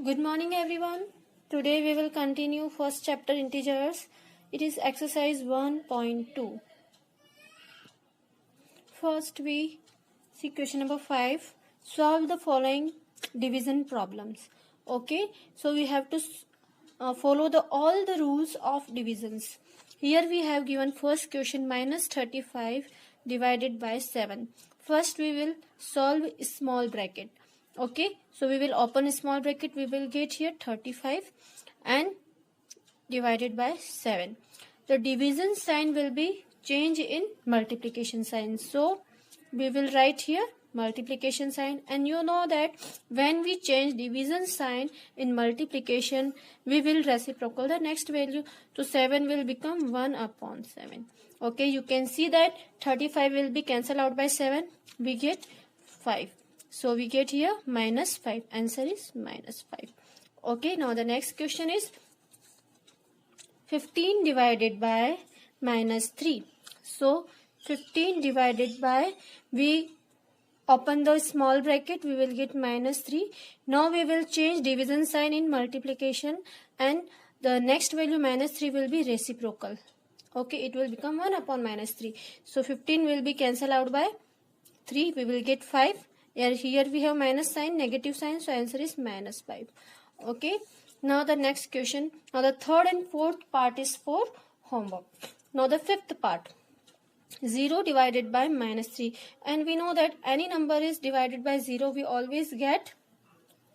Good morning everyone. Today we will continue first chapter integers. It is exercise 1.2. First we see question number 5. Solve the following division problems. Okay, so we have to follow all the rules of divisions. Here we have given first question minus 35 divided by 7. First we will solve small bracket. Okay, so we will open a small bracket. We will get here 35 and divided by 7. The division sign will be changed in multiplication sign. So we will write here multiplication sign, and you know that when we change division sign in multiplication, we will reciprocal the next value. So 7 will become 1 upon 7. Okay, you can see that 35 will be cancelled out by 7. We get 5. So we get here minus 5. Answer is minus 5. Okay, now the next question is 15 divided by minus 3. So 15 divided by, we open the small bracket, we will get minus 3. Now we will change division sign in multiplication, and the next value minus 3 will be reciprocal. Okay, it will become 1 upon minus 3. So 15 will be cancelled out by 3. We will get 5. Here we have minus sign, negative sign, so answer is minus 5. Okay, now the next question. Now the third and fourth part is for homework. Now the fifth part, 0 divided by minus 3, and we know that any number is divided by 0, we always get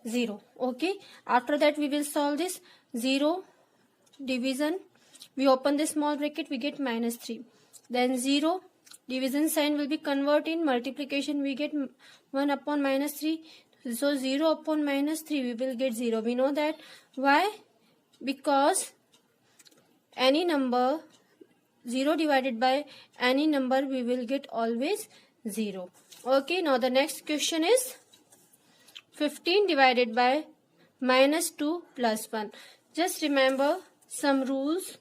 0. Okay, after that we will solve this 0 division. We open the small bracket, we get minus 3. Then 0 division sign will be converted in multiplication, we get 1 upon minus 3. So 0 upon minus 3 we will get 0. We know that. Why? Because any number 0 divided by any number, we will get always 0. Okay, now the next question is 15 divided by minus 2 plus 1. Just remember some rules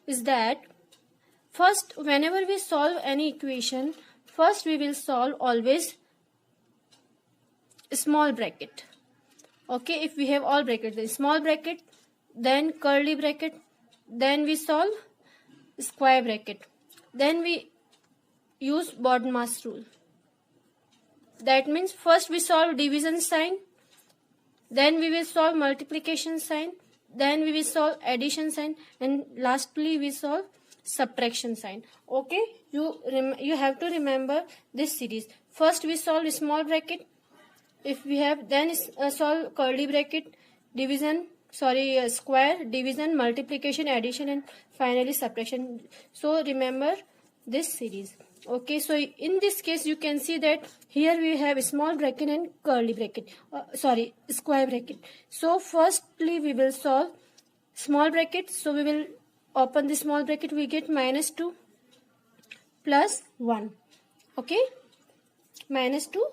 is that first, whenever we solve any equation, first we will solve always small bracket. Okay, if we have all brackets, then small bracket, then curly bracket, then we solve square bracket, then we use BODMAS rule. That means first we solve division sign, then we will solve multiplication sign, then we will solve addition sign, and lastly we solve subtraction sign. Okay, you have to remember this series. First we solve small bracket, if we have, then solve curly bracket, division, square, division, multiplication, addition, and finally subtraction. So remember this series. Okay, so in this case you can see that here we have small bracket and curly bracket, square bracket. So firstly we will solve small bracket. So we will open the small bracket, we get minus 2 plus 1. Okay, minus 2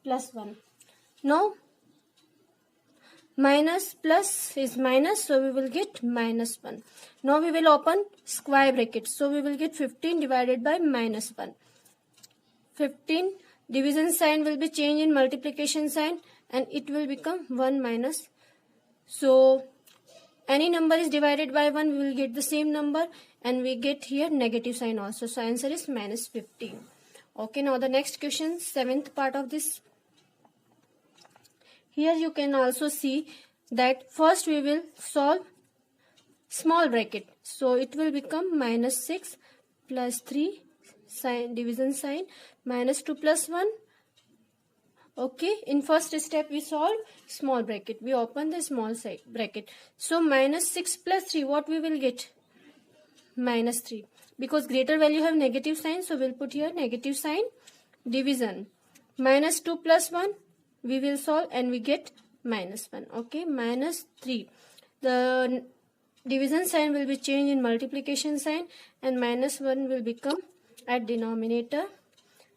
plus 1. Now minus plus is minus, so we will get minus 1. Now we will open square bracket, so we will get 15 divided by minus 1. 15 division sign will be changed in multiplication sign, and it will become 1 minus. So any number is divided by 1, we will get the same number, and we get here negative sign also. So answer is minus 15. Okay, now the next question, 7th part of this. Here you can also see that first we will solve small bracket. So it will become minus 6 plus 3 sign, division sign, minus 2 plus 1. Okay, in first step we solve small bracket. We open the small side bracket. So minus 6 plus 3, what we will get? Minus 3. Because greater value have negative sign, so we'll put here negative sign, division. Minus 2 plus 1. We will solve and we get minus 1. Okay, minus 3. The division sign will be changed in multiplication sign, and minus 1 will become at denominator.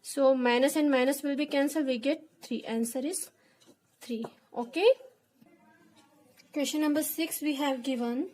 So minus and minus will be cancelled. We get 3. Answer is 3. Okay. Question number 6 we have given.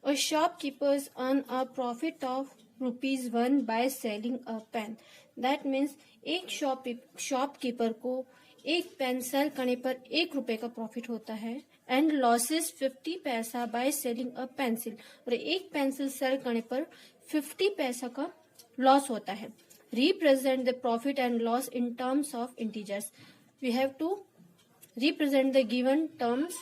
A shopkeepers earn a profit of ₹1 by selling a pen. That means एक shopkeeper को एक pen cell करने पर 1 रुपए का profit होता है and losses 50 paisa by selling a pencil, और एक पेंसिल सेल करने पर 50 पैसा का लॉस होता है. Represent the profit and loss in terms of integers. We have to represent the given terms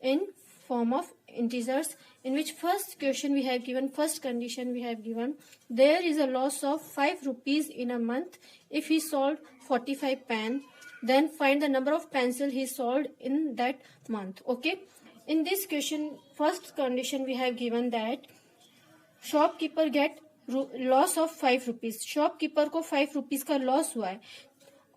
in form of integers, in which first question we have given, first condition we have given, there is a loss of 5 rupees in a month if he sold 45 pen, then find the number of pencil he sold in that month. Okay, in this question first condition we have given that shopkeeper get loss of 5 rupees. shopkeeper को 5 rupees का loss हुआ है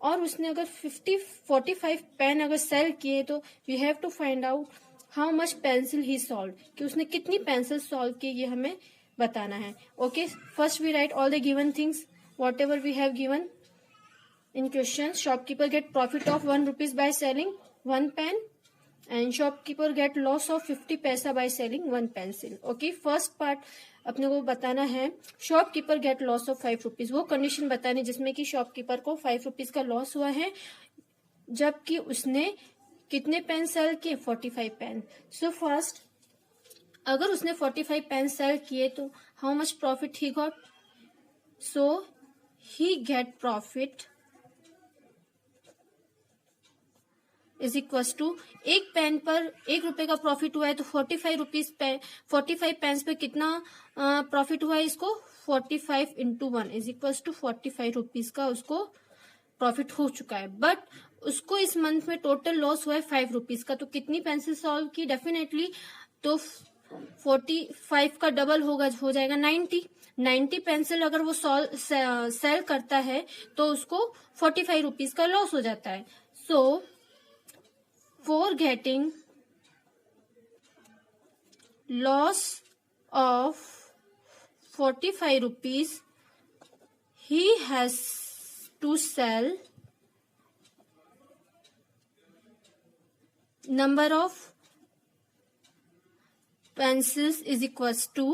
और उसने अगर 45 pen अगर sell किए तो we have to find out how much pencil he sold, कि उसने कितनी पेंसिल सॉल्व की ये हमें बताना है. Okay, first we write all the given things whatever we have given in question. Shopkeeper get profit of 1 rupees by selling 1 pen and shopkeeper get loss of 50 paisa by selling 1 pencil. Okay, first part अपने को बताना है shopkeeper get loss of 5 rupees. वो condition बतानी जिसमें कि shopkeeper को 5 rupees का लॉस हुआ है जबकि उसने कितने पेन सेल किए 45 पेन. सो फर्स्ट अगर उसने 45 पेन सेल किए तो how much profit he got. So he get profit is equal to एक पेन पर 1 रुपए का प्रॉफिट हुआ है तो 45 रुपीज पे 45 पेन्स पे कितना प्रॉफिट हुआ है इसको 45 into 1 is equal to 45 rupees का उसको प्रॉफिट हो चुका है. बट उसको इस मंथ में टोटल लॉस हुआ है 5 रुपीज का. तो कितनी पेंसिल सॉल्व की डेफिनेटली तो 45 का डबल हो जाएगा 90 पेंसिल अगर वो सेल करता है तो उसको 45 रुपीज का लॉस हो जाता है. सो for getting loss of 45 rupees he has to sell number of pencils is equals to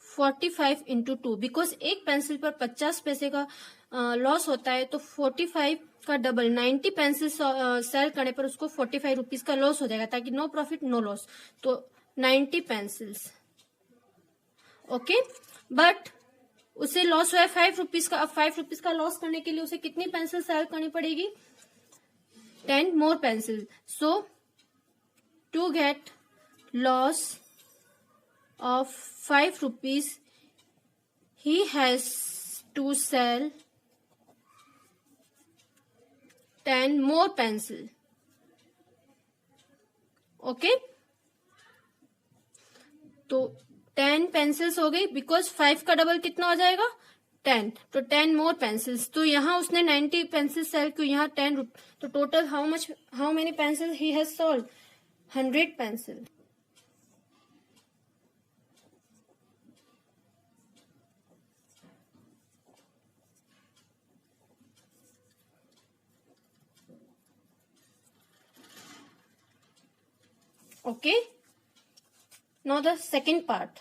45 into 2 because एक पेंसिल पर 50 पैसे का लॉस होता है तो 45 का डबल 90 पेंसिल सेल करने पर उसको 45 रुपीज का लॉस हो जाएगा ताकि नो प्रॉफिट नो लॉस. तो 90 पेंसिल्स. ओके, बट उसे लॉस हुआ है 5 रुपीज का. अब 5 रुपीज का लॉस करने के लिए उसे कितनी पेंसिल सेल करनी पड़ेगी 10 more pencil. So to get loss of 5 rupees he has to sell 10 more pencil. Okay, तो 10 पेंसिल्स हो गई बिकॉज 5 का डबल कितना हो जाएगा 10. तो 10 मोर पेंसिल्स. तो यहाँ उसने 90 पेंसिल सेल की, यहाँ 10. तो total how many pencil he has sold 100 pencil. Okay, now the second part.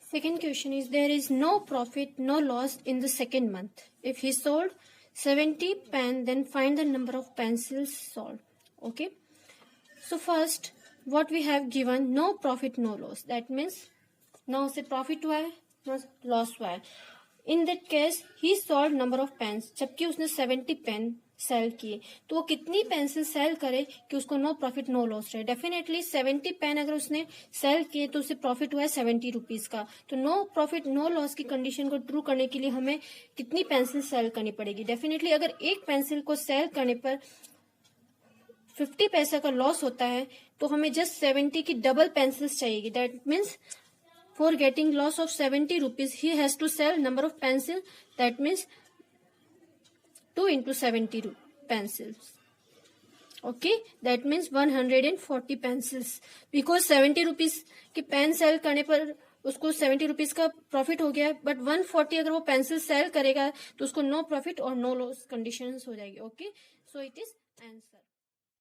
Second question is there is no profit no loss in the second month. If he sold 70 pen then find the number of pencils sold. Okay, so first what we have given no profit no loss, that means ना उसे profit हुआ है ना loss हुआ है. In that case he sold number of pens, जबकि उसने 70 pen sell किए तो वो कितनी पेंसिल सेल करे कि उसको नो प्रॉफिट नो लॉस रहे. डेफिनेटली 70 पेन अगर उसने सेल किए तो उसे प्रॉफिट हुआ है 70 रुपीज का. तो नो प्रॉफिट नो लॉस की कंडीशन को ट्रू करने के लिए हमें कितनी पेंसिल सेल करनी पड़ेगी. डेफिनेटली अगर एक पेंसिल को सेल करने पर 50 पैसा का लॉस होता है तो हमें जस्ट 70 की डबल पेंसिल्स चाहिए. That means for getting loss of 70 rupees he has to sell number of pencil, that means 2 into 70 pencils. Okay, that means 140 pencils because 70 rupees की पेन सेल करने पर उसको 70 रुपीज का प्रॉफिट हो गया. But 140 अगर वो पेंसिल सेल करेगा तो उसको नो प्रॉफिट और नो लॉस कंडीशन हो जाएगी. Okay, so it is answer.